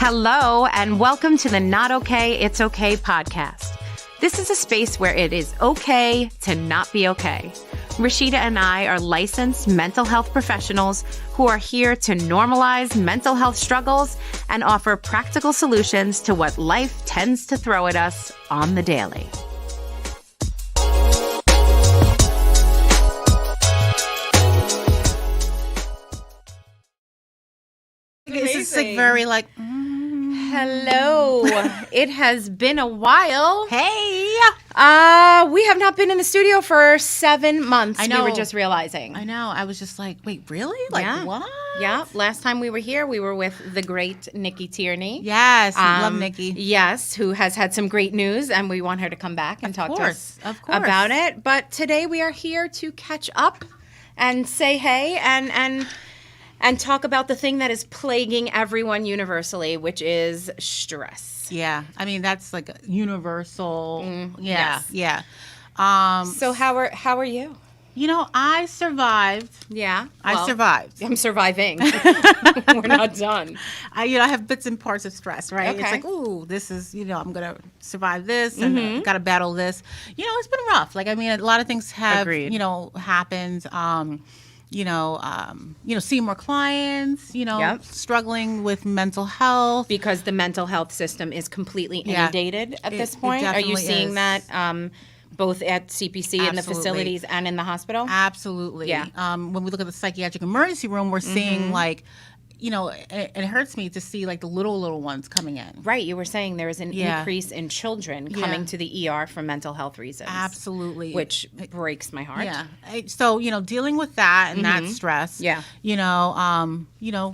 Hello, and welcome to the Not Okay, It's Okay podcast. This is a space where it is okay to not be okay. Rashidah and I are licensed mental health professionals who are here to normalize mental health struggles and offer practical solutions to what life tends to throw at us on the daily. It's just like very like, Hello. It has been a while. hey. We have not been in the studio for 7 months. I know. We were just realizing. I know. I was just like, wait, really? Like, Yeah. what? Yeah. Last time we were here, we were with the great Nikki Tierney. Yes. Love Nikki. Yes, who has had some great news, and we want her to come back and talk to us about it. But today we are here to catch up and say hey and talk about the thing that is plaguing everyone universally, which is stress. Yeah. I mean, that's like a universal. yes. Yeah. So how are you? You know, I survived. Yeah. I survived. I'm surviving. We're not done. I have bits and parts of stress, right? Okay. It's like, ooh, this is, I'm going to survive this and I've got to battle this. It's been rough. Like, I mean, a lot of things have, Agreed. Happened. Seeing more clients, Yep. struggling with mental health. Because the mental health system is completely inundated at this It point. Are you definitely seeing is. that both at CPC in the Absolutely. facilities and in the hospital? Absolutely. Yeah. When we look at the psychiatric emergency room, we're seeing like, it hurts me to see like the little ones coming in. Right. You were saying there is an Yeah. increase in children coming to the ER for mental health reasons. Absolutely. Which breaks my heart. Yeah. So, dealing with that and that stress. Yeah.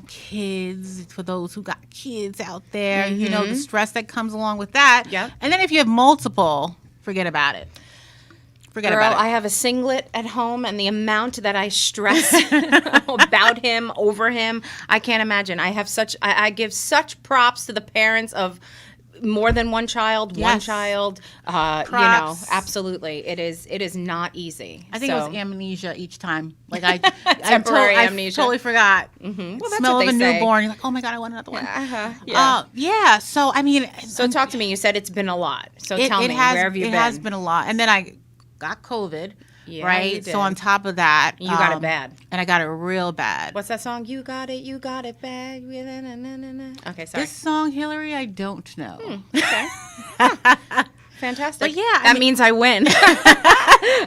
Kids, for those who got kids out there, the stress that comes along with that. Yep. And then if you have multiple, forget about it. Girl, I have a singlet at home, and the amount that I stress about him, over him, I can't imagine. I give such props to the parents of more than one child, one Yes. child. Props. Absolutely, it is not easy. I think it was amnesia each time. Like Temporary I amnesia. totally forgot. Well, that's Smell what of a they say. newborn. You're like, oh my God, I want another one. Yeah. So I mean, So talk to me. You said it's been a lot. So tell me, has, where have you been? It has been a lot. And then I got COVID. Yeah, right. you did. So on top of that, You got it bad. and I got it real bad. What's that song? You got it bad. Okay, sorry. This song, Hilary? I don't know. Okay. Fantastic. But yeah, that means I win.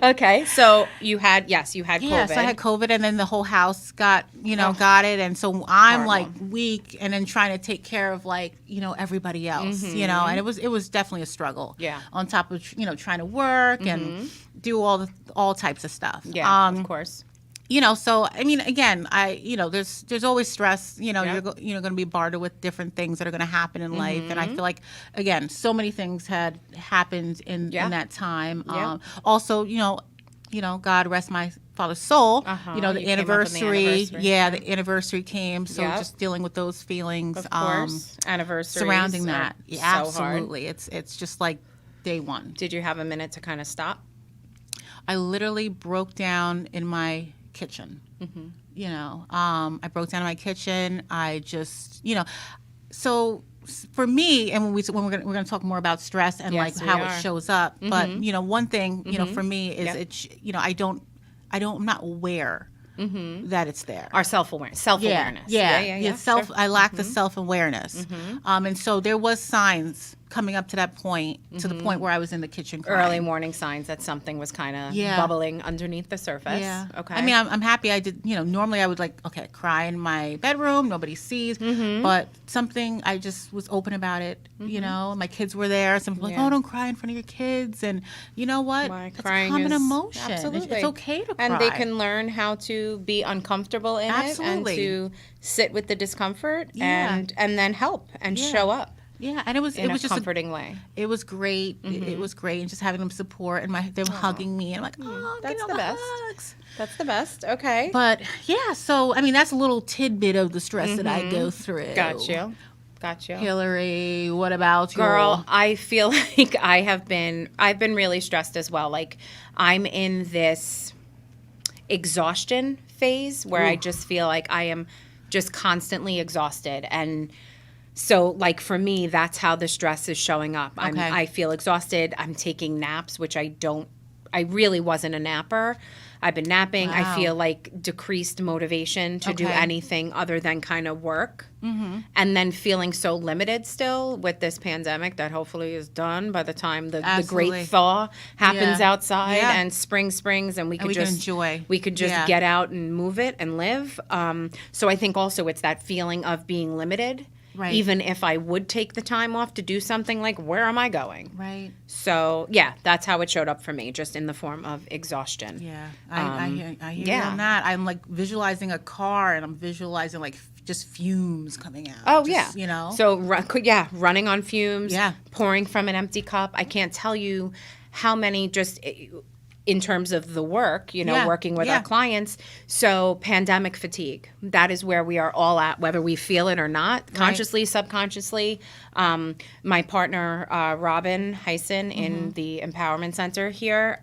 Okay, so you had COVID. Yeah, so I had COVID, and then the whole house got it, and so I'm Horrible. like weak, and then trying to take care of everybody else, and it was definitely a struggle. Yeah. On top of trying to work and do all types of stuff. Yeah, of course. So I mean, again, there's always stress. You're going to be bartered with different things that are going to happen in life, and I feel like, again, so many things had happened in that time. Yeah. Also, God rest my father's soul. You The came up on the anniversary. anniversary. Yeah, the anniversary came. So Yep. just dealing with those feelings. Of course. Anniversaries surrounding are that. so Yeah, hard. absolutely. It's just like day one. Did you have a minute to kind of stop? I literally broke down in my kitchen. I broke down in my kitchen. I just, so for me, and we're going to talk more about stress and Yes, how we it are. shows up. But one thing, for me is Yep. I'm not aware that it's there. Our self-awareness. Self-awareness. Sure. I lack the Mm-hmm. self-awareness. And so there was signs coming up to that point, to the point where I was in the kitchen crying. Early morning signs that something was kind of bubbling underneath the surface. Yeah. Okay. I mean, I'm happy I did, normally I would cry in my bedroom, nobody sees, but something, I just was open about it, my kids were there. Some people were like, oh, don't cry in front of your kids. And you know what? Why It's crying a common is- emotion. Absolutely. It's okay to cry. And they can learn how to be uncomfortable in Absolutely. it and to sit with the discomfort Yeah. and then help and Yeah. show up Yeah, and it was in a just comforting way. It was great. It was great, and just having them support and they were hugging me, and I'm like, oh, That's getting all the best. hugs. That's the best. Okay. But yeah, so I mean, that's a little tidbit of the stress that I go through. Got you. Hilary, what about you? Girl, I feel like I've been really stressed as well. Like I'm in this exhaustion phase where I just feel like I am just constantly exhausted. And So, like, for me, that's how the stress is showing up. Okay. I feel exhausted. I'm taking naps, which I really wasn't a napper. I've been napping. Wow. I feel like decreased motivation to do Okay. anything other than kind of work. Mm-hmm. And then feeling so limited still with this pandemic that hopefully is done by the time the Absolutely. great thaw happens Yeah. outside Yeah. and spring springs and we could we can just enjoy. We could just Yeah. get out and move it and live. So I think also it's that feeling of being limited. Right. Even if I would take the time off to do something, like, where am I going? Right. So, yeah, that's how it showed up for me, just in the form of exhaustion. Yeah, I hear yeah. you on that. I'm like visualizing a car, and I'm visualizing like just fumes coming out. Oh, just, yeah. you know. So, running on fumes, Yeah. pouring from an empty cup. I can't tell you how many just in terms of the work, Yeah. working with Yeah. our clients. So pandemic fatigue, that is where we are all at, whether we feel it or not, consciously, subconsciously. My partner, Robin Heisen in the Empowerment Center here,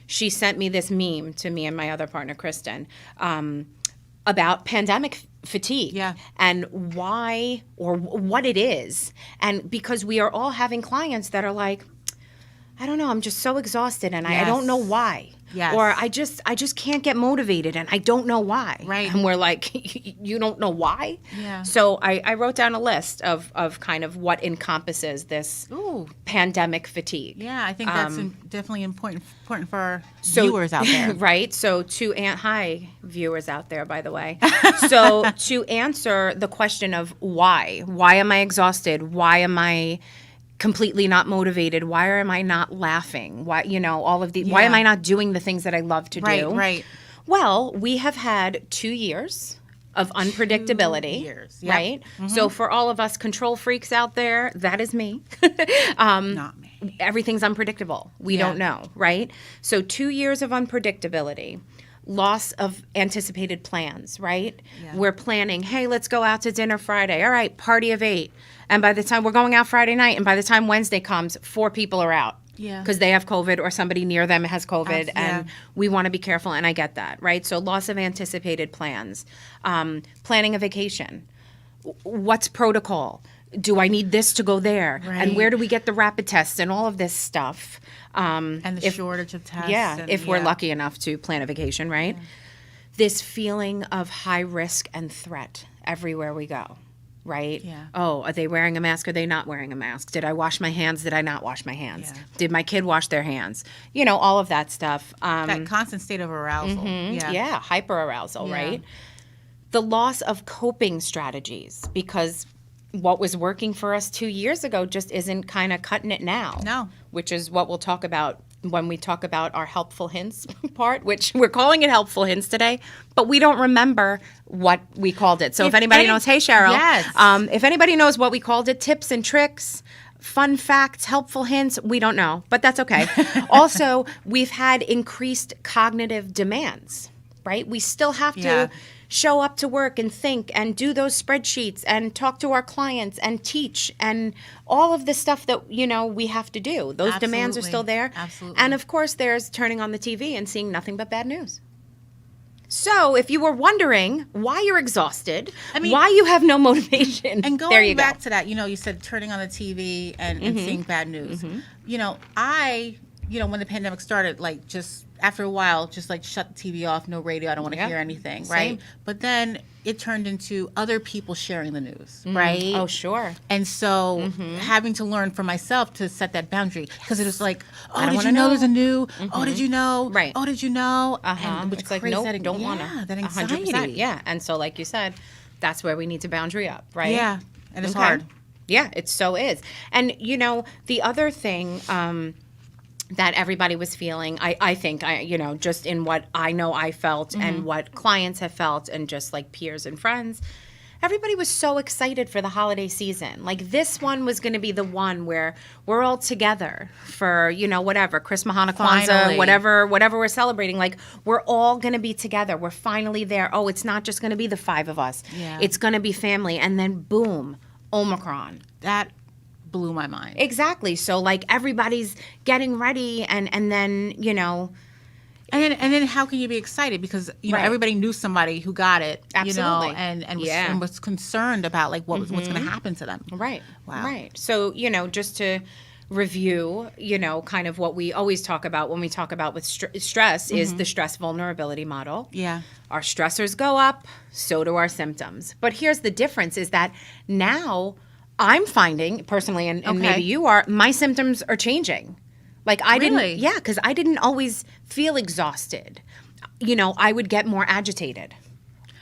she sent me this meme to me and my other partner, Kristen, about pandemic fatigue Yeah. and why or what it is. And because we are all having clients that are like, I don't know, I'm just so exhausted and I don't know why. Yes. Or I just can't get motivated and I don't know why. Right. And we're like, you don't know why? Yeah. So I wrote down a list of kind of what encompasses this Ooh. pandemic fatigue. Yeah, I think that's definitely important for our viewers out there. Right. So hi, viewers out there, by the way. So to answer the question of why am I exhausted? Why am I completely not motivated? Why am I not laughing? Why, all of the, why am I not doing the things that I love to do? Right. Well, we have had 2 years of unpredictability, 2 years. Yep. right? So for all of us control freaks out there, that is me. Not me. Everything's unpredictable. We don't know, right? So 2 years of unpredictability. Loss of anticipated plans, right? Yeah. We're planning, hey, let's go out to dinner Friday. All right, party of 8. And by the time we're going out Friday night, and by the time Wednesday comes, 4 people are out. Yeah. Because they have COVID or somebody near them has COVID. And we want to be careful, and I get that, right? So loss of anticipated plans. Planning a vacation. What's protocol? Do I need this to go there? Right. And where do we get the rapid tests and all of this stuff? And the shortage of tests. Yeah, and, if we're lucky enough to plan a vacation, right? Yeah. This feeling of high risk and threat everywhere we go, right? Yeah. Oh, are they wearing a mask? Are they not wearing a mask? Did I wash my hands? Did I not wash my hands? Yeah. Did my kid wash their hands? All of that stuff. That constant state of arousal. Yeah, hyper arousal, right? The loss of coping strategies, because what was working for us 2 years ago just isn't kind of cutting it now. No. Which is what we'll talk about when we talk about our helpful hints part, which we're calling it helpful hints today, but we don't remember what we called it. So if anybody knows, hey, Cheryl, if anybody knows what we called it, tips and tricks, fun facts, helpful hints, we don't know, but that's okay. Also, we've had increased cognitive demands, right? We still have to show up to work and think and do those spreadsheets and talk to our clients and teach and all of the stuff that, we have to do. Those demands are still there. Absolutely. And of course, there's turning on the TV and seeing nothing but bad news. So if you were wondering why you're exhausted, why you have no motivation, and there you going back go. to that, you said turning on the TV and seeing bad news. When the pandemic started, like just after a while, just like shut the TV off, no radio, I don't want to hear anything, right? But then it turned into other people sharing the news, right? Oh, sure. And so having to learn for myself to set that boundary, because it was like, oh, did you know. know there's a new? Oh, did you know? Right. Oh, did you know? And which it's like, creates nope, that, don't want to. that anxiety. 100%, yeah. And so, like you said, that's where we need to boundary up, right? Yeah, and it's hard. Yeah, it so is. And, the other thing that everybody was feeling, I think, just in what I know I felt and what clients have felt and just like peers and friends, everybody was so excited for the holiday season. Like this one was going to be the one where we're all together for, whatever, Christmas, Hanukkah, Kwanzaa, whatever we're celebrating. Like we're all going to be together. We're finally there. Oh, it's not just going to be the 5 of us. Yeah. It's going to be family. And then boom, Omicron. That blew my mind. Exactly. So like everybody's getting ready and then, And then how can you be excited? Because, you know, everybody knew somebody who got it, Absolutely. you know, and was concerned about, like, what's going to happen to them. Right. Wow. Right. So, you know, just to review, you know, kind of what we always talk about when we talk about with stress is the stress vulnerability model. Yeah. Our stressors go up, so do our symptoms. But here's the difference is that now I'm finding personally, and maybe you are, my symptoms are changing. Like I Really? didn't, because I didn't always feel exhausted. You know, I would get more agitated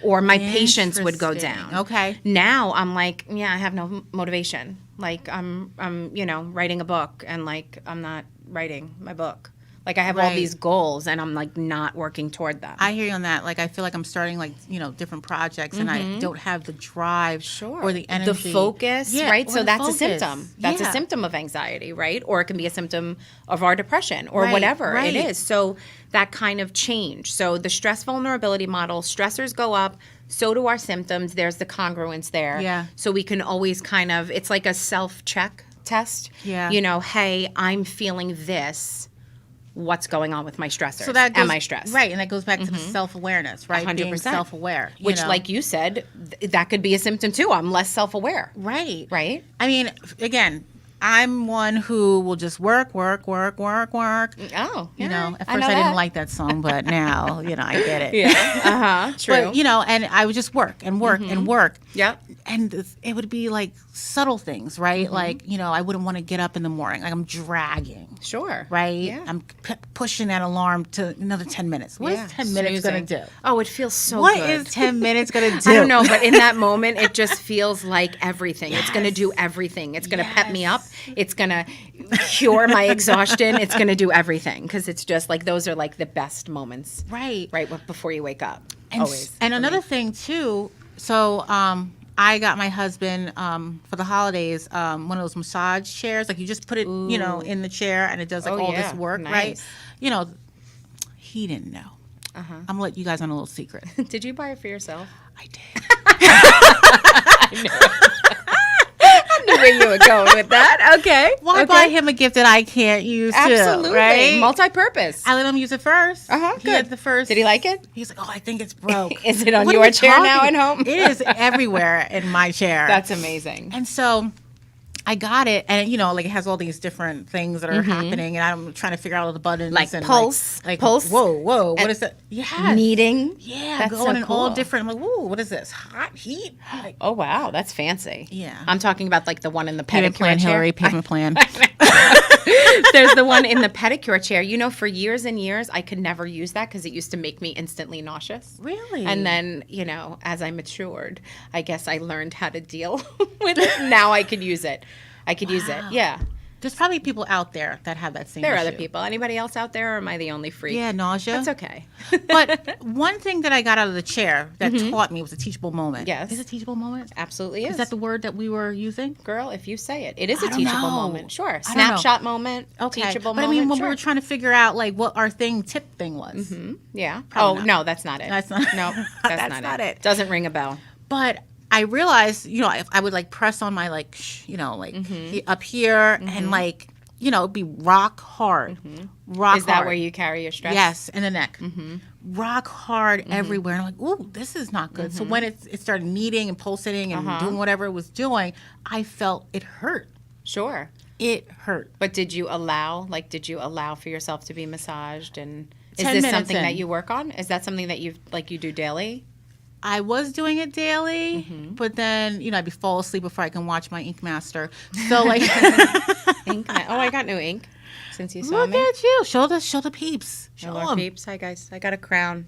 or my patience would go down. Okay. Now I'm like, I have no motivation. Like I'm, you know, writing a book and like I'm not writing my book. Like I have all these goals and I'm like not working toward them. I hear you on that. Like I feel like I'm starting like, you know, different projects and I don't have the drive or the energy. The focus, right? So that's a symptom. That's Yeah. a symptom of anxiety, right? Or it can be a symptom of our depression or whatever it is. So that kind of change. So the stress vulnerability model, stressors go up, so do our symptoms. There's the congruence there. Yeah. So we can always kind of, it's like a self-check test. Yeah. You know, hey, I'm feeling this. What's going on with my stressors? So that goes, am I stressed? Right, and that goes back to the self-awareness, right? 100%. Being self-aware. Which, know? like you said, that could be a symptom too. I'm less self-aware. Right. Right? I mean, again, I'm one who will just work. Oh, You know, at first I didn't like that song, but now, you know, I get it. Yeah. True. But, you know, and I would just work and work and work. Yep. And it would be like subtle things, right? Like, you know, I wouldn't want to get up in the morning. Like I'm dragging. Sure. Right? Yeah. I'm pushing that alarm to another 10 minutes. What is 10 minutes going to do? Oh, it feels so What good. is 10 minutes going to do? I don't know, but in that moment, it just feels like everything. It's going to do everything. It's going to pep me up. It's going to cure my exhaustion. It's going to do everything because it's just like those are like the best moments. Right. Right before you wake up. And, always. And another thing, too, so I got my husband for the holidays one of those massage chairs. Like you just put it, you know, in the chair and it does like all this work, right? You know, he didn't know. I'm going to let you guys on a little secret. Did you buy it for yourself? I did. I knew where you were going with that. Okay. Why buy him a gift that I can't use Absolutely. too, right? Multi-purpose. I let him use it first. Good. He had the first. Did he like it? He's like, oh, I think it's broke. Is it on What are your you chair now talking? at home? It is everywhere in my chair. That's amazing. And so I got it, and you know, like it has all these different things that are happening, and I'm trying to figure out all the buttons, Like and pulse, pulse. Whoa, what is that? Yeah, Kneading. Yeah, That's going so in all cool. different. I'm like, whoa, what is this? Hot heat? Like, Oh wow, that's fancy. Yeah. I'm talking about like the one in the payment pedicure plan, chair. Hilary, payment plan. There's the one in the pedicure chair. You know, for years and years, I could never use that because it used to make me instantly nauseous. Really? And then, you know, as I matured, I guess I learned how to deal with it. Now I could use it. I could use it. Yeah. There's probably people out there that have that same There are issue. other people. Anybody else out there, or am I the only freak? Yeah, nausea. That's okay. But one thing that I got out of the chair that taught me was a teachable moment. Yes. Is it a teachable moment? Absolutely is. Is that the word that we were using? Girl, if you say it. It is I a don't teachable know. moment. Sure. I don't know. Snapshot moment. Okay. Teachable but moment. I mean, when sure. we were trying to figure out like what our tip thing was. Yeah. Probably Oh, not. no, that's not it. That's not- No, that's, That's not it. Doesn't ring a bell. But I realized, you know, I would like press on my like, you know, like up here and like, you know, it'd be rock hard. Rock Is that hard. where you carry your stress? Yes, in the neck. Rock hard everywhere. And I'm like, ooh, this is not good. So when it started kneading and pulsating and doing whatever it was doing, I felt it hurt. Sure. It hurt. But did you allow for yourself to be massaged? And is 10 this minutes something in. that you work on? Is that something that you do daily? I was doing it daily, but then, you know, I'd fall asleep before I can watch my Ink Master. So like, Ink. Oh, I got new ink since you saw look me. at you. Show the peeps. Show Hello, 'em. peeps. Hi, guys. I got a crown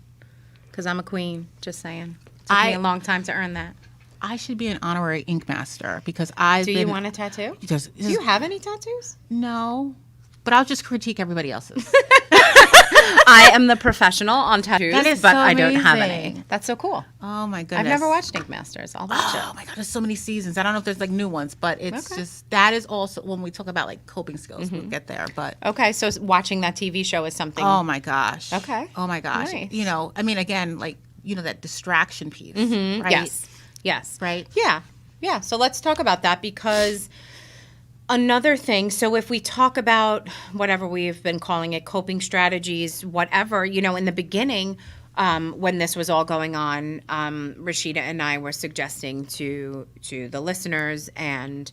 because I'm a queen. Just saying. Took me a long time to earn that. I should be an honorary Ink Master because I've Do been... you want a tattoo? Do Does- you have any tattoos? No, but I'll just critique everybody else's. I am the professional on tattoos, That is but so I don't have amazing. any. That's so cool. Oh my goodness. I've never watched Ink Masters. I'll watch Oh it. my god, there's so many seasons. I don't know if there's like new ones, but it's Okay. just that is also when we talk about like coping skills, we'll get there. But Okay, so watching that TV show is something. oh my gosh. Okay. Oh my gosh. Nice. You know, I mean, again, like you know that distraction piece, right? Yes. Right. Yeah. Yeah. So let's talk about that because Another thing, so if we talk about whatever we've been calling it, coping strategies, whatever, in the beginning, when this was all going on, Rashidah and I were suggesting to the listeners and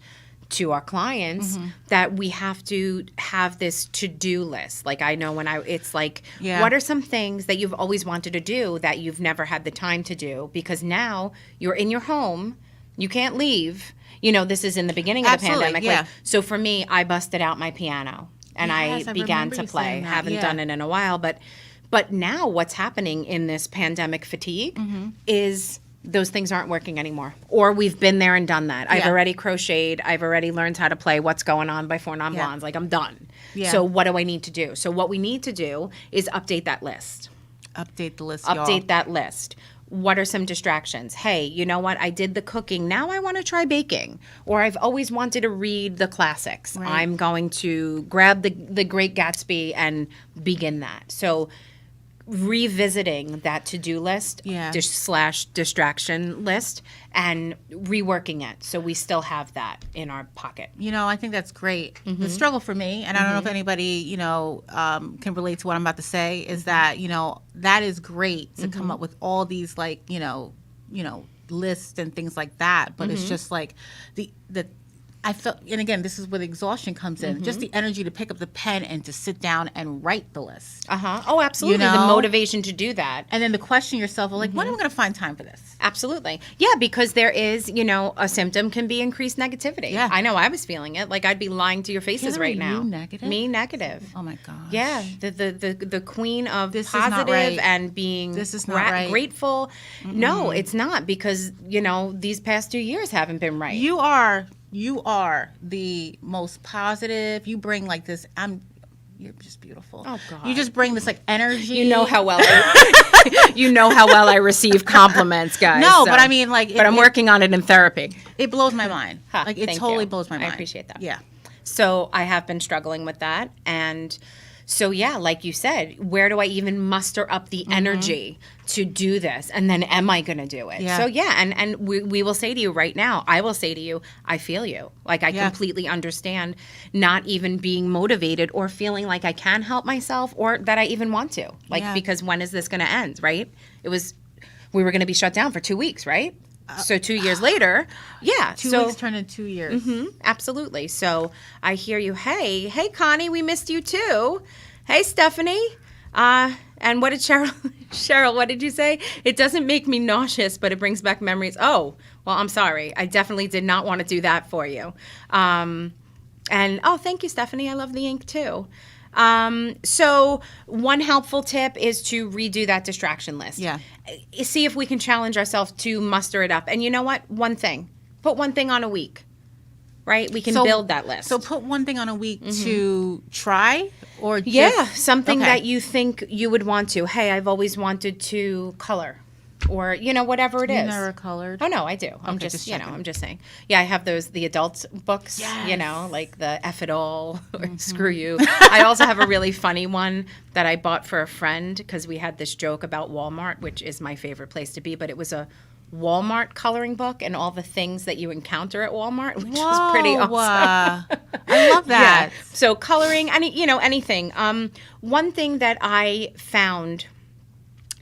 to our clients that we have to have this to-do list. Like I know it's like, what are some things that you've always wanted to do that you've never had the time to do? Because now you're in your home, you can't leave. This is in the beginning of the pandemic. Yeah. So for me, I busted out my piano and I began to play. Haven't done it in a while, but now what's happening in this pandemic fatigue is those things aren't working anymore. Or we've been there and done that. I've already crocheted. I've already learned how to play What's Going On by Four Non Blondes. Like I'm done. Yeah. So what do I need to do? So what we need to do is update that list. Update the list, Update that list. What are some distractions? Hey, you know what? I did the cooking. Now I want to try baking. Or I've always wanted to read the classics. Right. I'm going to grab the Great Gatsby and begin that. So revisiting that to-do list slash distraction list and reworking it so we still have that in our pocket. I think that's great. The struggle for me, and I don't know if anybody, can relate to what I'm about to say, is that, that is great to come up with all these lists and things like that. But it's just like the I felt, and again, this is where the exhaustion comes in, just the energy to pick up the pen and to sit down and write the list. Oh, absolutely. The motivation to do that. And then to question yourself, when am I going to find time for this? Absolutely. Yeah, because there is, a symptom can be increased negativity. Yeah. I know I was feeling it. Like I'd be lying to your faces right now. You negative? Me negative. Oh my gosh. Yeah. The queen of this positive and being this is not right. Grateful. No, it's not, because, these past 2 years haven't been right. You are the most positive. You bring like this. You're just beautiful. Oh God. You just bring this like energy. You know how well I receive compliments, guys. No, so. But I mean like. But I'm working on it in therapy. It blows my mind. Like it totally blows my mind. I appreciate that. Yeah. So I have been struggling with that, and so yeah, like you said, where do I even muster up the energy to do this? And then am I going to do it? Yeah. So yeah, and we will say to you right now, I will say to you, I feel you. Like I completely understand not even being motivated or feeling like I can help myself or that I even want to. Like because when is this going to end, right? We were going to be shut down for 2 weeks, right? So 2 years later, 2 weeks turned into 2 years. Absolutely. So I hear you. Hey, Connie, we missed you too. Hey, Stephanie. And what did Cheryl, what did you say? It doesn't make me nauseous, but it brings back memories. Oh, well, I'm sorry. I definitely did not want to do that for you. And thank you, Stephanie. I love the ink too. So one helpful tip is to redo that distraction list. Yeah. See if we can challenge ourselves to muster it up. And you know what? Put one thing on a week, right? We can build that list. So put one thing on a week to try or just. Yeah. Something that you think you would want to. Hey, I've always wanted to color. Or, whatever it is. You never colored? Oh, no, I do. I'm just I'm just saying. Yeah, I have the adult books, like the F It All or Screw You. I also have a really funny one that I bought for a friend because we had this joke about Walmart, which is my favorite place to be, but it was a Walmart coloring book and all the things that you encounter at Walmart, which was pretty awesome. I love that. Yeah. So coloring, anything. One thing that I found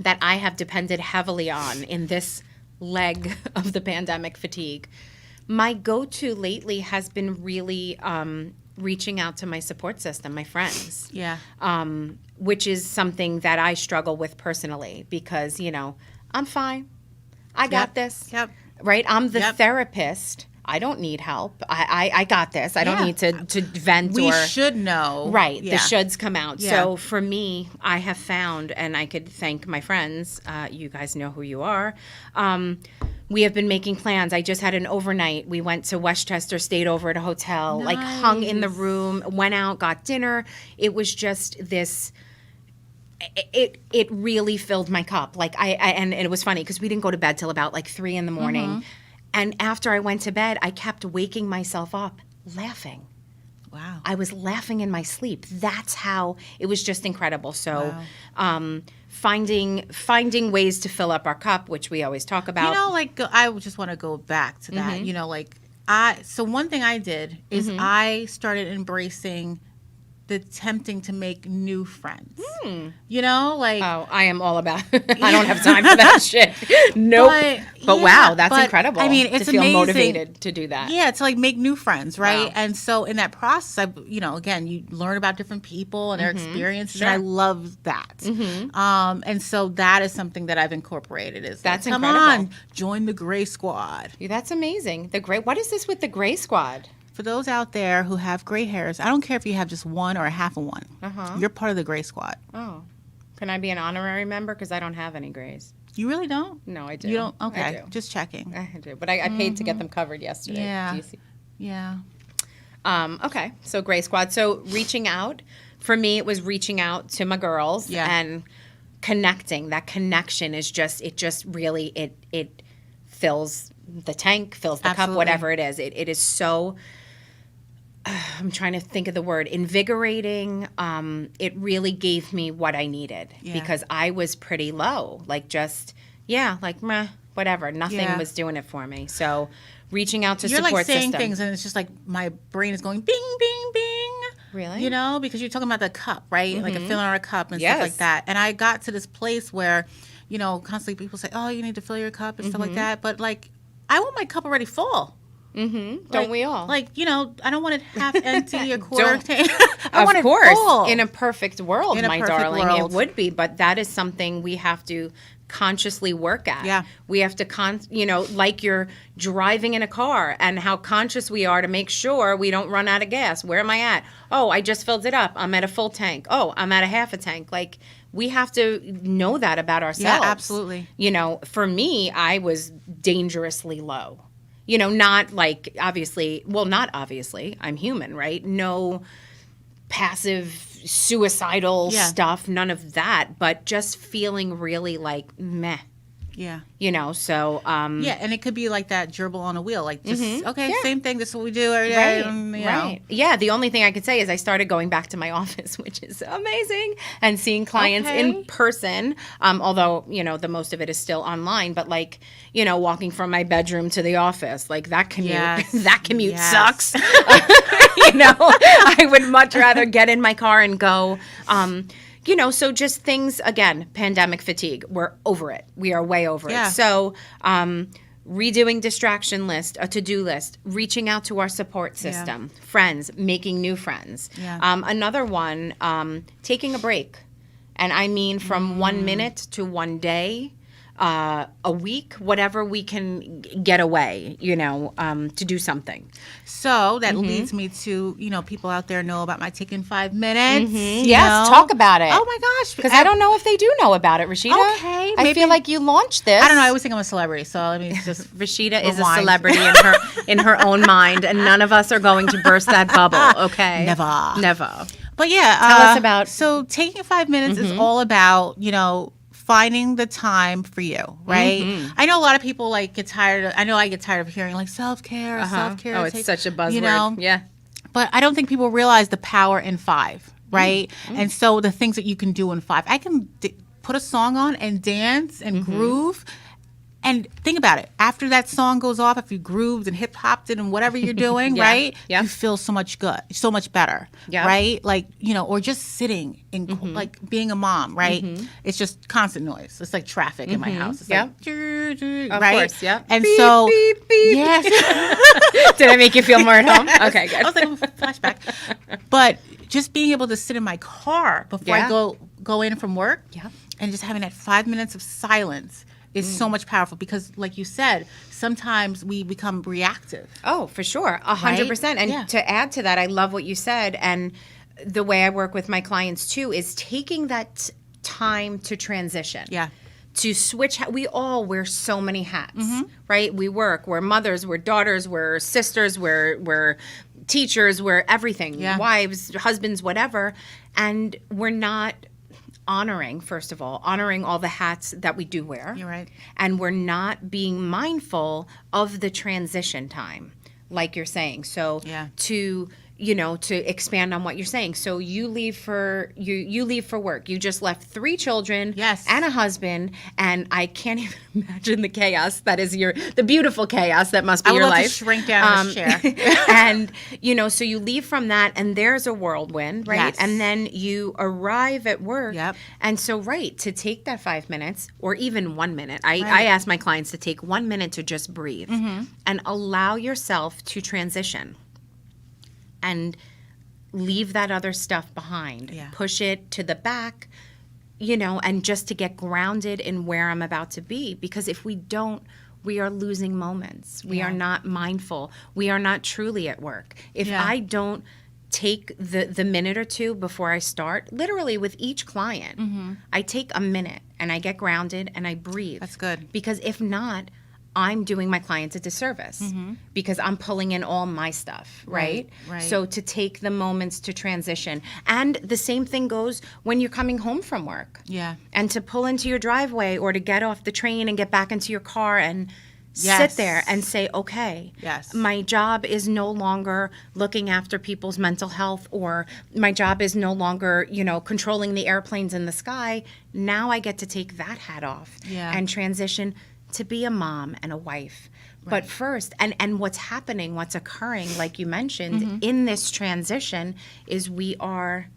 that I have depended heavily on in this leg of the pandemic fatigue, my go-to lately has been really reaching out to my support system, my friends. Yeah. Which is something that I struggle with personally because, I'm fine. I got this. Yep. Right? I'm the therapist. I don't need help. I got this. I don't need to vent. We should know. Right. Yeah. The shoulds come out. Yeah. So for me, I have found, and I could thank my friends, you guys know who you are, we have been making plans. I just had an overnight. We went to Westchester, stayed over at a hotel, like hung in the room, went out, got dinner. It was just this... It really filled my cup. Like and it was funny because we didn't go to bed till about like 3 a.m. And after I went to bed, I kept waking myself up laughing. Wow. I was laughing in my sleep. That's how it was just incredible. So finding ways to fill up our cup, which we always talk about. I just want to go back to that. So one thing I did is I started embracing the tempting to make new friends. You know, like... Oh, I am all about I don't have time for that shit. Nope. But wow, that's incredible. I mean, it's to feel amazing. Motivated to do that. Yeah, to like make new friends, right? Wow. And so in that process, again, you learn about different people and their experiences, and I love that. And so that is something that I've incorporated. Is that's like, come incredible. on, join the Gray Squad. That's amazing. What is this with the Gray Squad? For those out there who have gray hairs, I don't care if you have just one or a half of one. You're part of the Gray Squad. Oh. Can I be an honorary member? Because I don't have any grays. You really don't? No, I do. You don't? Okay. I do. Just checking. I do. But I paid to get them covered yesterday. Yeah. GC. Yeah. Okay. So Gray Squad. So reaching out. For me, it was reaching out to my girls and connecting. That connection is just really, it fills the tank, fills the cup, whatever it is. It is so... I'm trying to think of the word, invigorating. It really gave me what I needed because I was pretty low, like just, meh, whatever. Nothing was doing it for me. So reaching out to support system. You're like saying things and it's just like my brain is going bing, bing, bing. Really? You know, because you're talking about the cup, right? Like a filling our cup and stuff like that. And I got to this place where, constantly people say, oh, you need to fill your cup and stuff like that. But like, I want my cup already full. Don't we all? Like, I don't want it half empty or quarter. Of course, in a perfect world, my darling, it would be. But that is something we have to consciously work at. Yeah. We have to, like you're driving in a car and how conscious we are to make sure we don't run out of gas. Where am I at? Oh, I just filled it up. I'm at a full tank. Oh, I'm at a half a tank. Like, we have to know that about ourselves. Yeah, absolutely. For me, I was dangerously low. Not like not obviously, I'm human, right? No passive suicidal stuff, none of that, but just feeling really like meh. Yeah. So. Yeah, and it could be like that gerbil on a wheel. Like, just, same thing. This is what we do every day. Right. Yeah, the only thing I could say is I started going back to my office, which is amazing, and seeing clients in person, although, the most of it is still online, but like, walking from my bedroom to the office, like that commute, that commute sucks. I would much rather get in my car and go. So just things, again, pandemic fatigue. We're over it. We are way over it. So redoing distraction list, a to-do list, reaching out to our support system, friends, making new friends. Another one, taking a break. And I mean from 1 minute to 1 day. A week, whatever we can get away, to do something. So that leads me to, people out there know about my taking 5 minutes. Yes, talk about it. Oh my gosh. Because I don't know if they do know about it, Rashidah. Okay. I feel like you launched this. I don't know. I always think I'm a celebrity. So let me just Rashidah is a celebrity in her own mind, and none of us are going to burst that bubble, okay? Never. But yeah. Tell us about. So taking 5 minutes is all about, finding the time for you, right? I know a lot of people get tired I get tired of hearing self-care, self-care. Oh, it's such a buzzword. Yeah. But I don't think people realize the power in 5, right? And so the things that you can do in 5. I can put a song on and dance and groove. And think about it. After that song goes off, if you grooved and hip hopped it and whatever you're doing, right? Yeah. You feel so much better, right? Like, or just sitting in like being a mom, right? It's just constant noise. It's like traffic in my house. It's like, of right? course, yeah. And beep, so, beep, beep. Yes. Did I make you feel more at home? Yes. Okay, good. I was like, flashback. But just being able to sit in my car before I go in from work, and just having that 5 minutes of silence is so much powerful because, like you said, sometimes we become reactive. Oh, for sure. 100%. And to add to that, I love what you said. And the way I work with my clients, too, is taking that time to transition. Yeah. To switch. We all wear so many hats, right? We work. We're mothers. We're daughters. We're sisters. We're teachers. We're everything. Wives, husbands, whatever. And we're not honoring all the hats that we do wear. You're right. And we're not being mindful of the transition time, like you're saying. So to to expand on what you're saying. So you leave for you leave for work. You just left 3 children Yes. and a husband, and I can't even imagine the chaos that is the beautiful chaos that must be your I would love life. to shrink down in this chair. And so you leave from that, and there's a whirlwind, right? Yes. And then you arrive at work. Yep. And so, to take that 5 minutes or even 1 minute, I Right. ask my clients to take 1 minute to just breathe and allow yourself to transition and leave that other stuff behind. Yeah. Push it to the back, and just to get grounded in where I'm about to be. Because if we don't, we are losing moments. We Yeah. are not mindful. We are not truly at work. If Yeah. I don't take the minute or two before I start, literally with each client, I take a minute and I get grounded and I breathe. That's good. Because if not, I'm doing my clients a disservice because I'm pulling in all my stuff, right? Right. So to take the moments to transition. And the same thing goes when you're coming home from work. Yeah. And to pull into your driveway or to get off the train and get back into your car and Yes. sit there and say, okay, Yes. my job is no longer looking after people's mental health, or my job is no longer, controlling the airplanes in the sky. Now I get to take that hat off and transition to be a mom and a wife. Right. But first, and what's happening, what's occurring, like you mentioned, in this transition is we are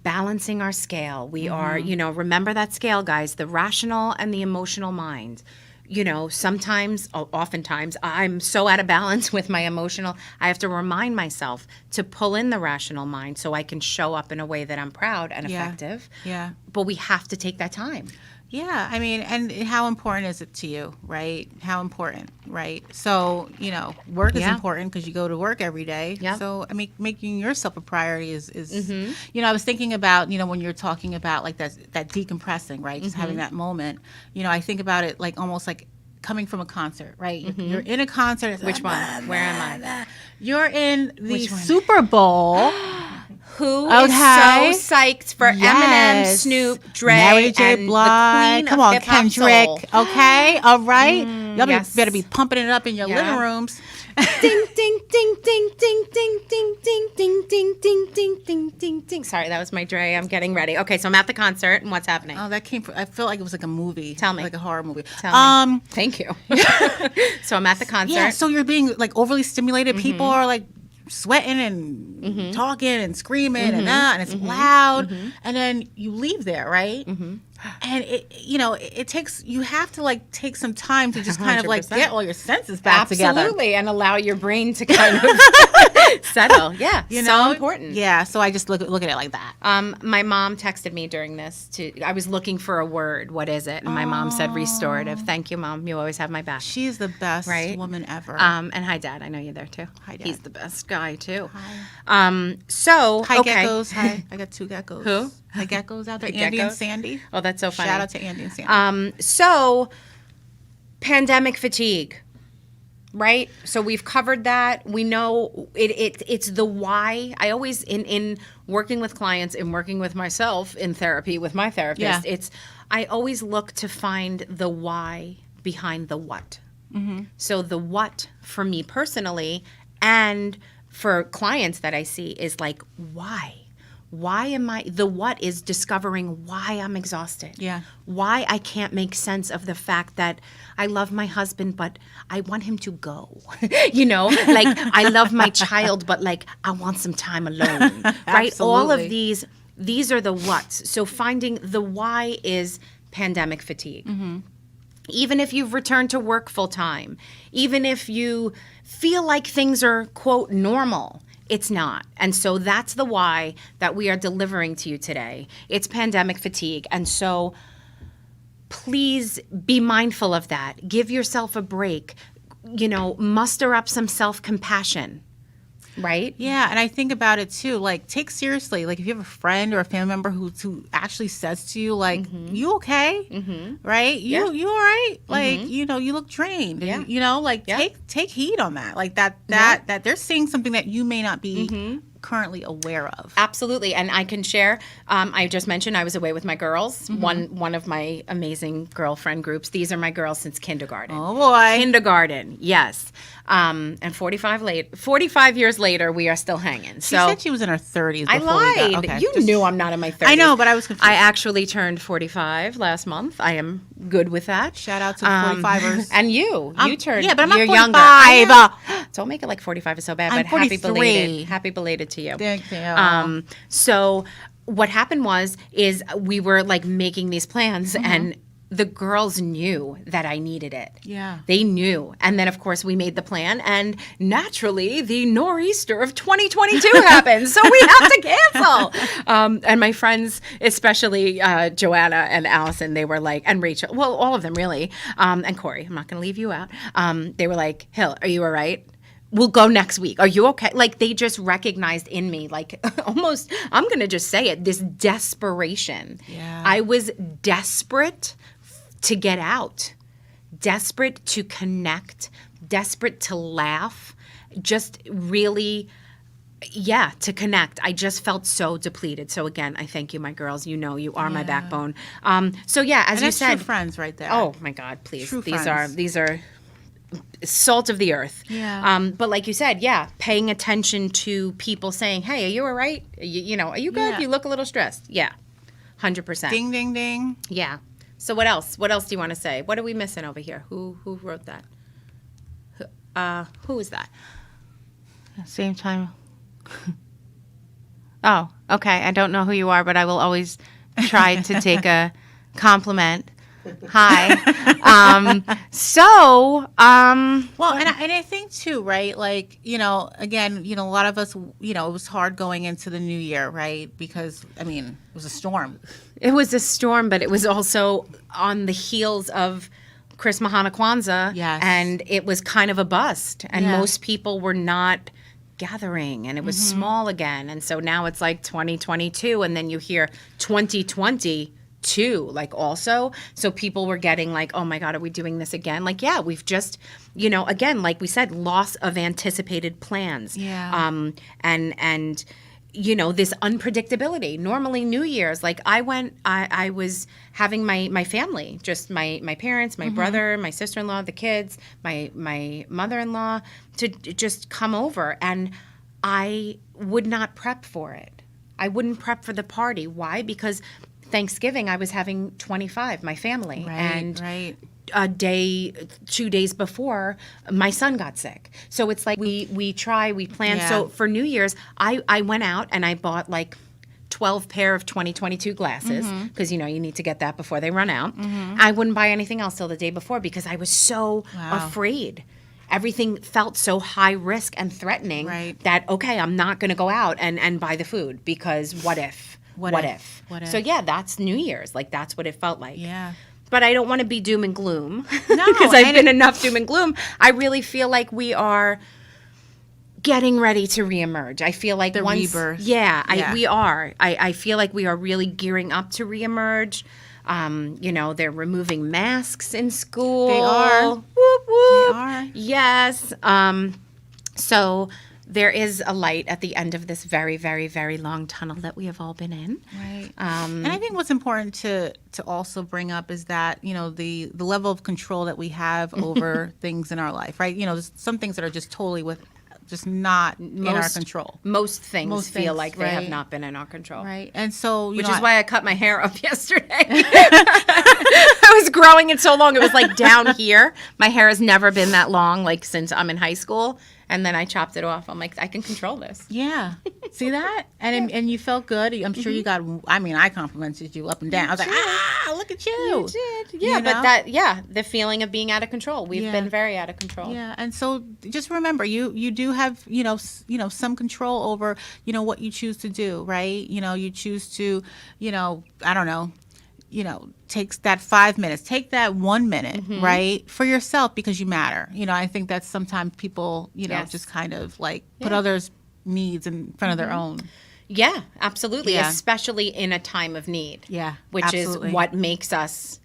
balancing our scale. We are, remember that scale, guys, the rational and the emotional mind. Oftentimes, I'm so out of balance with my emotional, I have to remind myself to pull in the rational mind so I can show up in a way that I'm proud and effective. Yeah. But we have to take that time. Yeah, I mean, and how important is it to you, right? How important, right? So, work is important because you go to work every day. Yeah. So, I mean, making yourself a priority is I was thinking about, when you're talking about like that decompressing, right? Just having that moment. I think about it like almost like coming from a concert, right? You're in a concert. It's Which one? Where am I? You're in the Super Bowl. Who is so psyched for Eminem, Snoop, Dre, Mary J. and Blige. the queen Come of on, hip-hop Kendrick. soul. Okay, all right. Y'all yes. better be pumping it up in your living rooms. Ding, ding, ding, ding, ding, ding, ding, ding, ding, ding, ding, ding, ding, ding, ding. Sorry, that was my Dre. I'm getting ready. Okay, so I'm at the concert, and what's happening? Oh, that came from, I felt like it was like a movie. Tell me. Like a horror movie. Tell me. Thank you. So I'm at the concert. Yeah, so you're being like overly stimulated. People are like sweating and talking and screaming and it's loud, and then you leave there, right? And it takes, you have to like take some time to just kind of like 100%. get all your senses back together. Absolutely, and allow your brain to kind of settle. Yeah, so important. Yeah, so I just look at it like that. My mom texted me during this. I was looking for a word. What is it? And my mom said restorative. Thank you, Mom. You always have my back. She's the best woman ever. And hi, Dad. I know you're there too. Hi, Dad. He's the best guy too. Hi. So Hi, okay. geckos. Hi. I got 2 geckos. Who? Hi, geckos out there. The Andy and geckos? Sandy. Oh, that's so funny. Shout out to Andy and Sandy. So pandemic fatigue, right? So we've covered that. We know it's the why. I always in working with clients and working with myself in therapy with my therapist, I always look to find the why behind the what. So the what for me personally and for clients that I see is like, why? Why am I, the what is discovering why I'm exhausted. Yeah. Why I can't make sense of the fact that I love my husband, but I want him to go. Like I love my child, but like I want some time alone. Right? Absolutely. All of these are the whats. So finding the why is pandemic fatigue. Even if you've returned to work full time, even if you feel like things are, quote, normal, it's not. And so that's the why that we are delivering to you today. It's pandemic fatigue. And so please be mindful of that. Give yourself a break. Muster up some self-compassion. Right? Yeah, and I think about it too. Like, take seriously. Like, if you have a friend or a family member who actually says to you, like, "You okay? Right? You all right? Like, you look drained. Yeah. And, take heed on that. Like that they're saying something that you may not be currently aware of? Absolutely. And I can share, I just mentioned I was away with my girls, one of my amazing girlfriend groups. These are my girls since kindergarten. Oh, boy. Kindergarten, yes. And 45 years later, we are still hanging. She said she was in her 30s I before we got... lied. Okay, You knew I'm not in my 30s. I know, but I was confused. I actually turned 45 last month. I am good with that. Shout out to the 45ers. And you turned. Yeah, but I'm not you're 45. younger. Don't make it like 45 is so bad, I'm but happy 43. belated. Happy belated to you. Thank you. So what happened is we were like making these plans and the girls knew that I needed it. Yeah. They knew. And then, of course, we made the plan. And naturally, the nor'easter of 2022 happened. So we have to cancel. And my friends, especially Joanna and Allison, they were like, and Rachel, well, all of them really, and Corey, I'm not going to leave you out. They were like, Hill, are you all right? We'll go next week. Are you okay? Like, they just recognized in me, like, almost, I'm going to just say it, this desperation. Yeah. I was desperate to get out, desperate to connect, desperate to laugh, just really, to connect. I just felt so depleted. So again, I thank you, my girls. You know, you are my backbone. So yeah, as and you that's said, true friends right there. oh my God, please. True these friends. are salt of the earth. Yeah. But like you said, paying attention to people saying, hey, are you all right? You know, are you good? Yeah. You look a little stressed. Yeah. 100%. Ding, ding, ding. Yeah. So what else? What else do you want to say? What are we missing over here? Who wrote that? Who is that? Same time. Oh, okay. I don't know who you are, but I will always try to take a compliment. Hi. Well, and I think too, right? Like, you know, again, you know, a lot of us, you know, it was hard going into the new year, right? Because, I mean, it was a storm. It was a storm, but it was also on the heels of Chris Mahana Kwanzaa. Yes. And it was kind of a bust. And Yeah. most people were not gathering, and it was small again. And so now it's like 2022, and then you hear 2022, like also. So people were getting like, oh my God, are we doing this again? Like, yeah, we've just, you know, again, like we said, loss of anticipated plans. Yeah. And you know, this unpredictability. Normally New Year's, like I was having my family, just my parents, my brother, my sister-in-law, the kids, my mother-in-law to just come over, and I would not prep for it. I wouldn't prep for the party. Why? Because Thanksgiving I was having 25, my family. And right. a day, 2 days before, my son got sick. So it's like we plan. Yeah. So for New Year's, I went out and I bought like 12 pair of 2022 glasses because, you know, you need to get that before they run out. I wouldn't buy anything else till the day before because I was so afraid. Everything felt so high risk and threatening that, okay, I'm not going to go out and buy the food because what if? What if? So yeah, that's New Year's. Like that's what it felt like. Yeah. But I don't want to be doom and gloom No, because I've been enough doom and gloom. I really feel like we are getting ready to reemerge. I feel like The rebirth. Yeah, we are. I feel like we are really gearing up to reemerge. You know, they're removing masks in school. They are. Whoop, whoop. They are. Yes. So there is a light at the end of this very, very, very long tunnel that we have all been in. Right. And I think what's important to also bring up is that, you know, the level of control that we have over things in our life, right? You know, there's some things that are just totally just not in our control. Most things feel things, like they have right. not been in our control. Right. And so, Which is why I cut my hair up yesterday. I was growing it so long. It was like down here. My hair has never been that long, like since I'm in high school. And then I chopped it off. I'm like, I can control this. Yeah. See that? And you felt good. I'm sure you got, I mean, I complimented you up and down. I was like, look at you. You did. Yeah, You know? but the feeling of being out of control. We've been very out of control. Yeah. And so just remember, you do have, you know, some control over, you know, what you choose to do, right? You know, you choose to, you know, I don't know, you know, takes that 5 minutes, take that 1 minute, right, for yourself because you matter. You know, I think that sometimes people, you know, just kind of like put others' needs in front of their own. Yeah, absolutely. Yeah. Especially in a time of need. Yeah, Which absolutely. is what makes us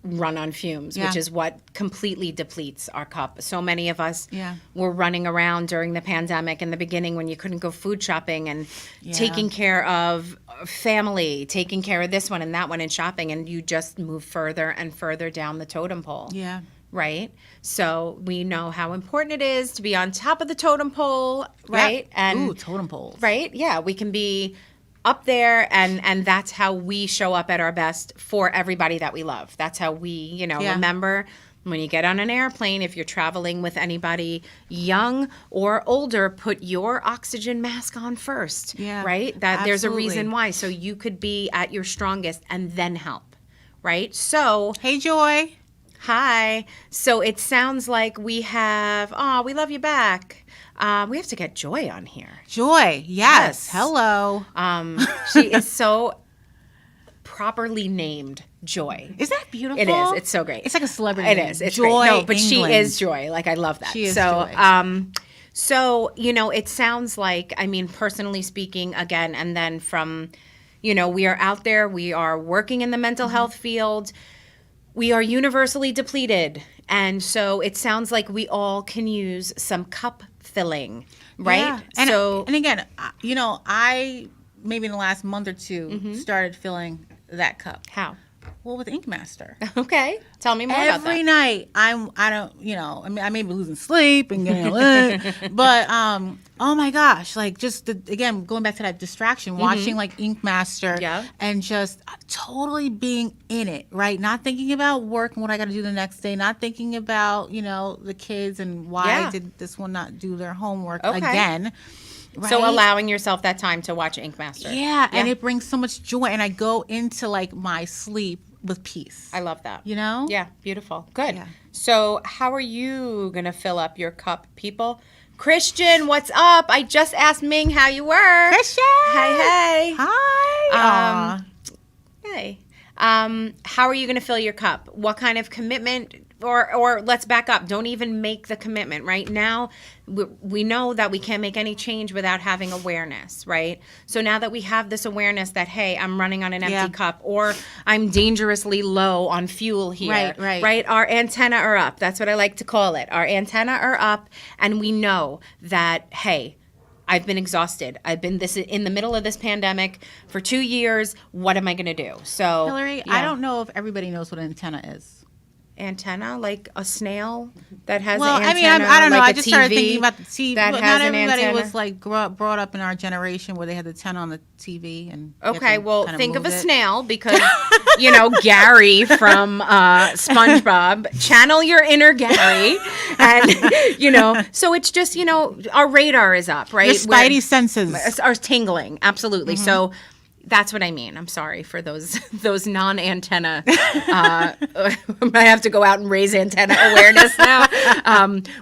run on fumes, which is what completely depletes our cup. So many of us were running around during the pandemic in the beginning when you couldn't go food shopping and taking care of family, taking care of this one and that one and shopping, and you just move further and further down the totem pole. Yeah. Right? So we know how important it is to be on top of the totem pole, right? And totem poles. Right? Yeah, we can be up there, and that's how we show up at our best for everybody that we love. That's how we, remember when you get on an airplane, if you're traveling with anybody young or older, put your oxygen mask on first, right? That there's a reason why. So you could be at your strongest and then help, right? So, hey, Joy. Hi. So it sounds like we have, we love you back. We have to get Joy on here. Joy, yes. Hello. She is so properly named Joy. Is that beautiful? It is. It's so great. It's like a celebrity. It is. It's Joy. Great. No, but England. she is Joy. Like, I love that. She is Joy. So, it sounds like, personally speaking, again, and then from, we are out there, we are working in the mental health field. We are universally depleted. And so it sounds like we all can use some cup filling, right? Yeah. And again, I maybe in the last month or two started filling that cup. How? Well, with Ink Master. Okay. Tell me more about that. Every night, I may be losing sleep and getting lit, but oh my gosh, like again, going back to that distraction, watching like Ink Master and just totally being in it, right? Not thinking about work and what I got to do the next day, not thinking about, the kids and why did this one not do their homework again. Right? So allowing yourself that time to watch Ink Master. Yeah, and it brings so much joy, and I go into like my sleep with peace. I love that. Yeah, beautiful. Good. Yeah. So how are you going to fill up your cup, people? Christian, what's up? I just asked Ming how you were. Christian! Hey. Hi! Hey. How are you going to fill your cup? What kind of commitment, or let's back up. Don't even make the commitment. Right now, we know that we can't make any change without having awareness, right? So now that we have this awareness that, hey, I'm running on an empty cup, or I'm dangerously low on fuel here, right? Our antenna are up. That's what I like to call it. Our antenna are up, and we know that, hey, I've been exhausted. I've been in the middle of this pandemic for 2 years. What am I going to do? So, Hilary, I don't know if everybody knows what an antenna is. Antenna, like a snail that has an antenna? I don't know. Like I just started thinking about the TV. That not has everybody an antenna. was like brought up in our generation where they had the antenna on the TV. And think of a snail because, Gary from SpongeBob, channel your inner Gary. And, so it's just, our radar is up, right? Your spidey senses are tingling. Absolutely. Mm-hmm. So that's what I mean. I'm sorry for those non-antenna. I have to go out and raise antenna awareness now.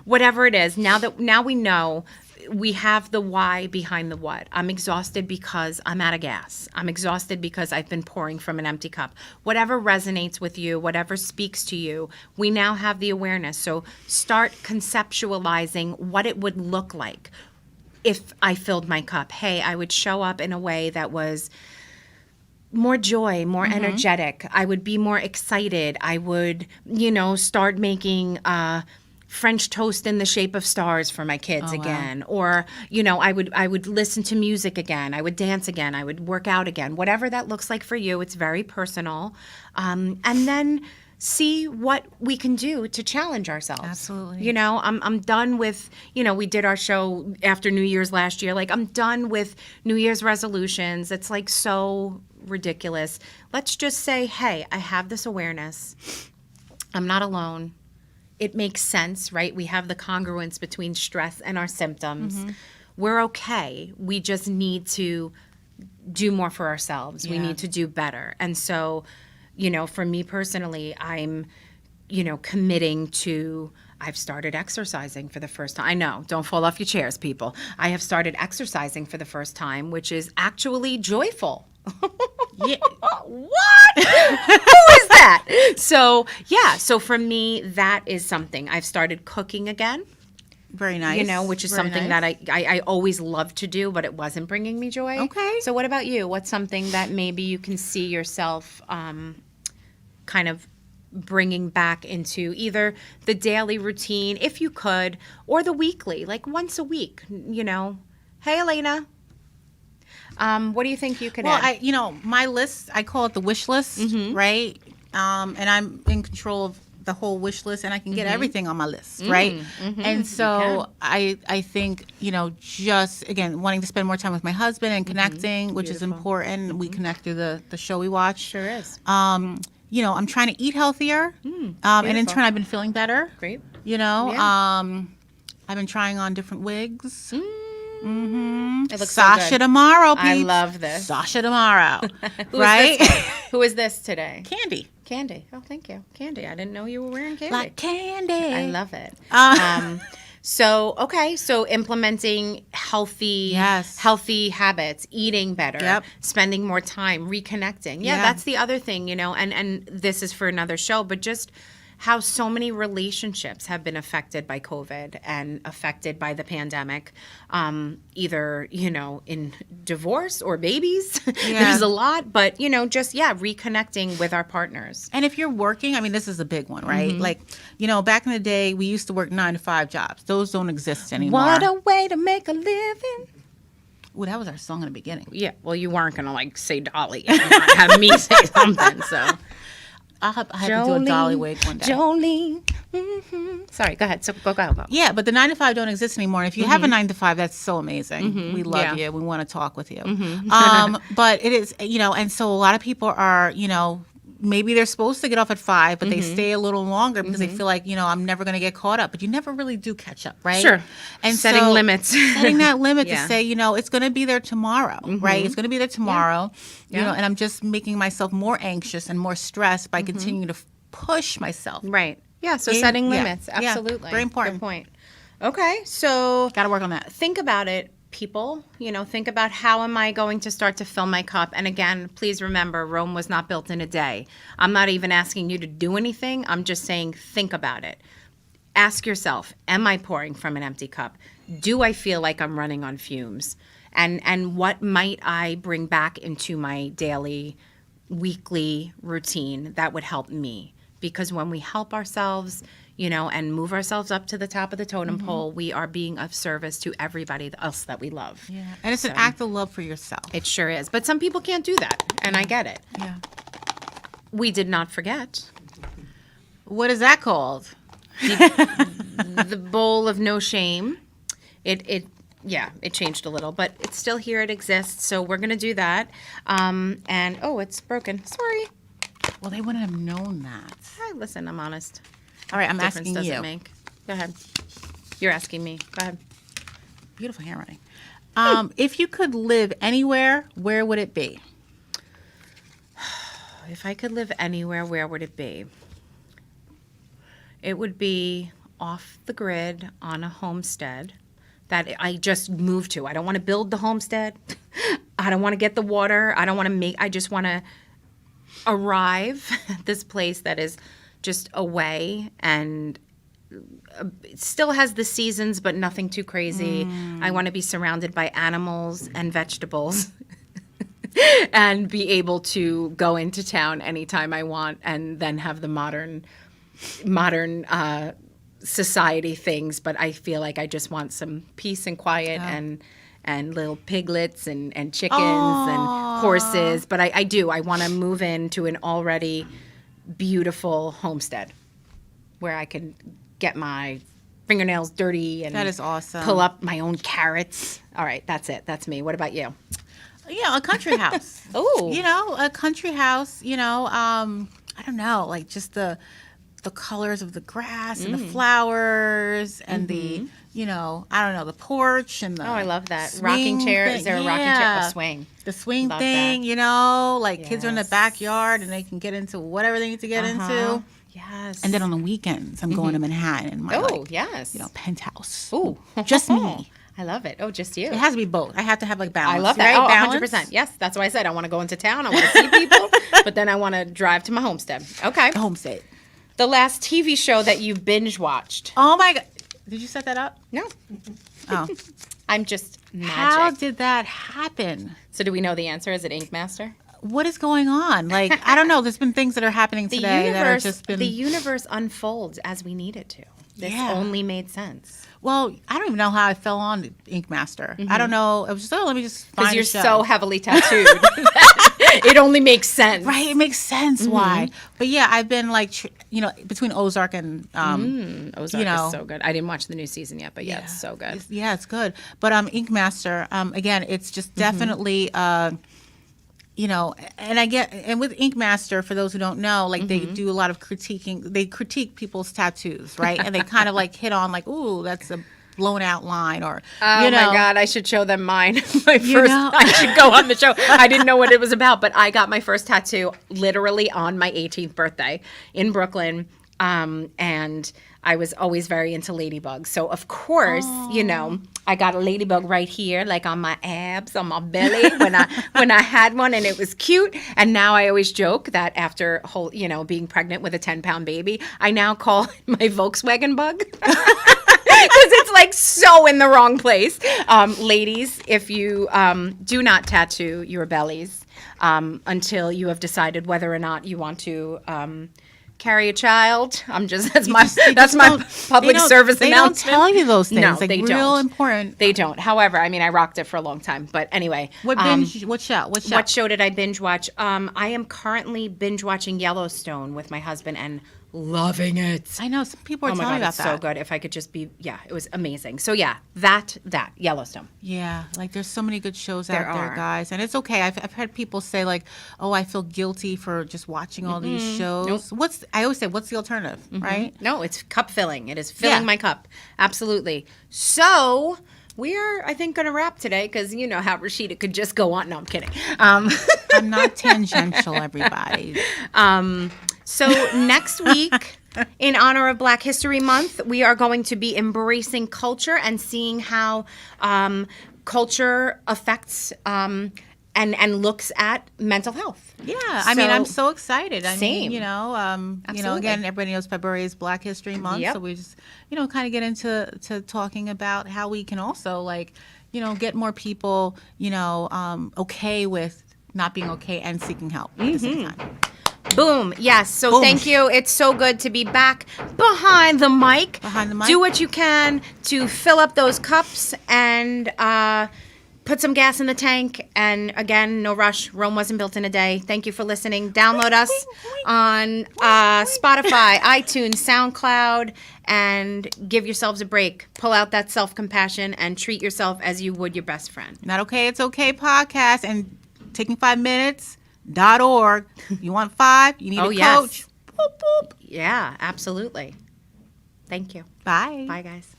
Whatever it is, now we know we have the why behind the what. I'm exhausted because I'm out of gas. I'm exhausted because I've been pouring from an empty cup. Whatever resonates with you, whatever speaks to you, we now have the awareness. So start conceptualizing what it would look like if I filled my cup. Hey, I would show up in a way that was more joy, more energetic. I would be more excited. I would, start making French toast in the shape of stars for my kids again. Wow. Or, I would listen to music again. I would dance again. I would work out again. Whatever that looks like for you, it's very personal. And then see what we can do to challenge ourselves. Absolutely. I'm done with, we did our show after New Year's last year. Like, I'm done with New Year's resolutions. It's like so ridiculous. Let's just say, hey, I have this awareness. I'm not alone. It makes sense, right? We have the congruence between stress and our symptoms. Mm-hmm. We're okay. We just need to do more for ourselves. Yeah. We need to do better. And so, for me personally, I'm, committing to, I've started exercising for the first time. I know, don't fall off your chairs, people. I have started exercising for the first time, which is actually joyful. Yeah. What? Who is that? So for me, that is something. I've started cooking again. Very nice. Which is something that I always loved to do, but it wasn't bringing me joy. Okay. So what about you? What's something that maybe you can see yourself kind of bringing back into either the daily routine, if you could, or the weekly, like once a week, you know. Hey, Elena. What do you think you could add? My list, I call it the wish list, right? And I'm in control of the whole wish list, and I can get everything on my list, right? And so I think, just, again, wanting to spend more time with my husband and connecting, which is important. We connect through the show we watch. Sure is. I'm trying to eat healthier, and in turn, I've been feeling better. Great. I've been trying on different wigs. It looks Sasha so good. tomorrow, peeps. I love this. Sasha tomorrow. Right? Who is this today? Candy. Candy. Oh, thank you. Candy. I didn't know you were wearing candy. Like candy. I love it. So implementing healthy habits, eating better, spending more time, reconnecting. Yeah, that's the other thing, and this is for another show, but just how so many relationships have been affected by COVID and affected by the pandemic, either, in divorce or babies. There's a lot, but, reconnecting with our partners. And if you're working, this is a big one, right? Like, back in the day, we used to work 9-to-5 jobs. Those don't exist anymore. What a way to make a living. Ooh, that was our song in the beginning. Yeah, well, you weren't going to, say Dolly and not have me say something, so... I have to do a Dolly wig one day. Jolene. Sorry, go ahead. So go. Yeah, but the 9-to-5 don't exist anymore. And if you have a 9-to-5, that's so amazing. We love you. We want to talk with you. But it is, and so a lot of people are, maybe they're supposed to get off at 5, but they stay a little longer because they feel like, I'm never going to get caught up. But you never really do catch up, right? Sure. And setting limits. Setting that limit to say, it's going to be there tomorrow, right? It's going to be there tomorrow. And I'm just making myself more anxious and more stressed by continuing to push myself. Right. Yeah, so setting limits. Absolutely. Yeah, very important. Good point. Okay, so... Got to work on that. Think about it. People, think about how am I going to start to fill my cup? And again, please remember, Rome was not built in a day. I'm not even asking you to do anything. I'm just saying, think about it. Ask yourself, am I pouring from an empty cup? Do I feel like I'm running on fumes? And what might I bring back into my daily, weekly routine that would help me? Because when we help ourselves, and move ourselves up to the top of the totem pole, we are being of service to everybody else that we love. Yeah, and it's an act of love for yourself. It sure is. But some people can't do that, and I get it. Yeah. We did not forget. What is that called? The bowl of no shame. It changed a little, but it's still here. It exists, so we're going to do that. And, it's broken. Sorry. Well, they wouldn't have known that. Hey, listen, I'm honest. All right, I'm asking does you. It make? Go ahead. You're asking me. Go ahead. Beautiful handwriting. If you could live anywhere, where would it be? If I could live anywhere, where would it be? It would be off the grid on a homestead that I just moved to. I don't want to build the homestead. I don't want to get the water. I just want to arrive at this place that is just away and it still has the seasons, but nothing too crazy. I want to be surrounded by animals and vegetables and be able to go into town anytime I want and then have the modern society things. But I feel like I just want some peace and quiet and little piglets and chickens and horses. But I want to move into an already beautiful homestead where I can get my fingernails dirty and that is awesome. Pull up my own carrots. All right, that's it. That's me. What about you? A country house. Oh. A country house, I don't know, like just the colors of the grass and the flowers and the, I don't know, the porch and the I love that. Rocking chair. Is there a rocking chair? A swing. The swing love thing, kids are in the backyard and they can get into whatever they need to get into. Yes. And then on the weekends, I'm going to Manhattan in my, penthouse. Ooh. Just me. I love it. Oh, just you. It has to be both. I have to have balance. I love that. Right? Oh, 100%. Yes, that's why I said I want to go into town. I want to see people, but then I want to drive to my homestead. Okay. The homestead. The last TV show that you binge watched. Oh my God. Did you set that up? No. Oh. I'm just magic. How did that happen? So do we know the answer? Is it Ink Master? what is going on? Like, I don't know. There's been things that are happening today that have just been... The universe unfolds as we need it to. This only made sense. Well, I don't even know how I fell on Ink Master. I don't know. It was just, let me just find a show. Because you're so heavily tattooed. It only makes sense. Right, it makes sense why. But yeah, I've been like, between Ozark and... Ozark is so good. I didn't watch the new season yet, but it's so good. It's good. But Ink Master, again, it's just definitely... and with Ink Master, for those who don't know, like they do a lot of critiquing. They critique people's tattoos, right? And they kind of like hit on like, ooh, that's a blown out line, or my God, I should show them mine. I should go on the show. I didn't know what it was about, but I got my first tattoo literally on my 18th birthday in Brooklyn. And I was always very into ladybugs. So of course, I got a ladybug right here, like on my abs, on my belly when I had one, and it was cute. And now I always joke that after being pregnant with a 10-pound baby, I now call it my Volkswagen bug. Because it's like so in the wrong place. Ladies, if you do not tattoo your bellies until you have decided whether or not you want to carry a child. That's my public service announcement. They don't tell you those things. No, like, they real don't. Important. They don't. However, I mean, I rocked it for a long time. But anyway, what show? What show did I binge watch? I am currently binge watching Yellowstone with my husband and loving it. I know some people are telling me about that. So good. If I could just be, it was amazing. So that Yellowstone. Yeah, like there's so many good shows out there, guys, and it's okay. I've heard people say like, oh, I feel guilty for just watching all these shows. Nope. I always say, what's the alternative, right? No, it's cup filling. It is filling my cup. Absolutely. So we are, I think, going to wrap today because you know how Rashidah could just go on. No, I'm kidding. I'm not tangential, everybody. So next week, in honor of Black History Month, we are going to be embracing culture and seeing how culture affects and looks at mental health. Yeah, I mean, I'm so excited. Same. Again, everybody knows February is Black History Month, so we just, kind of get into talking about how we can also, get more people, okay with not being okay and seeking help at the same time. Boom. Yes. So thank you. It's so good to be back behind the mic. Do what you can to fill up those cups and put some gas in the tank. And again, no rush. Rome wasn't built in a day. Thank you for listening. Download us on Spotify, iTunes, SoundCloud, and give yourselves a break. Pull out that self-compassion and treat yourself as you would your best friend. Not okay. It's okay podcast and taking 5 minutes. .org. You want 5? You need a coach. Yes. Boop, boop. Yeah, absolutely. Thank you. Bye. Bye, guys.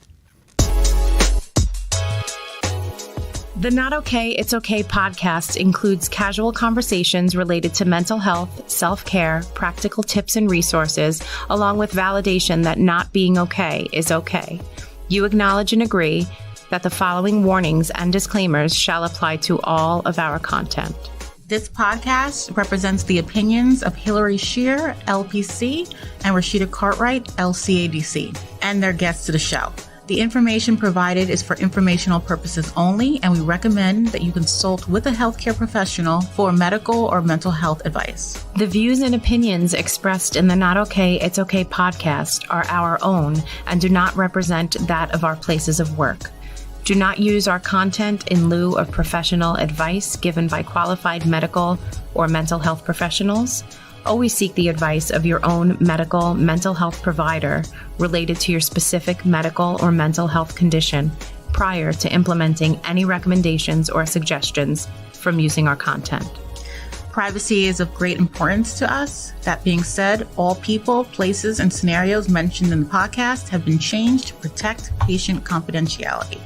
The Not Okay, It's Okay podcast includes casual conversations related to mental health, self-care, practical tips and resources, along with validation that not being okay is okay. You acknowledge and agree that the following warnings and disclaimers shall apply to all of our content. This podcast represents the opinions of Hilary Scheer, LPC, and Rashidah Cartwright, LCADC, and their guests to the show. The information provided is for informational purposes only, and we recommend that you consult with a healthcare professional for medical or mental health advice. The views and opinions expressed in the Not Okay, It's Okay podcast are our own and do not represent that of our places of work. Do not use our content in lieu of professional advice given by qualified medical or mental health professionals. Always seek the advice of your own medical mental health provider related to your specific medical or mental health condition prior to implementing any recommendations or suggestions from using our content. Privacy is of great importance to us. That being said, all people, places, and scenarios mentioned in the podcast have been changed to protect patient confidentiality.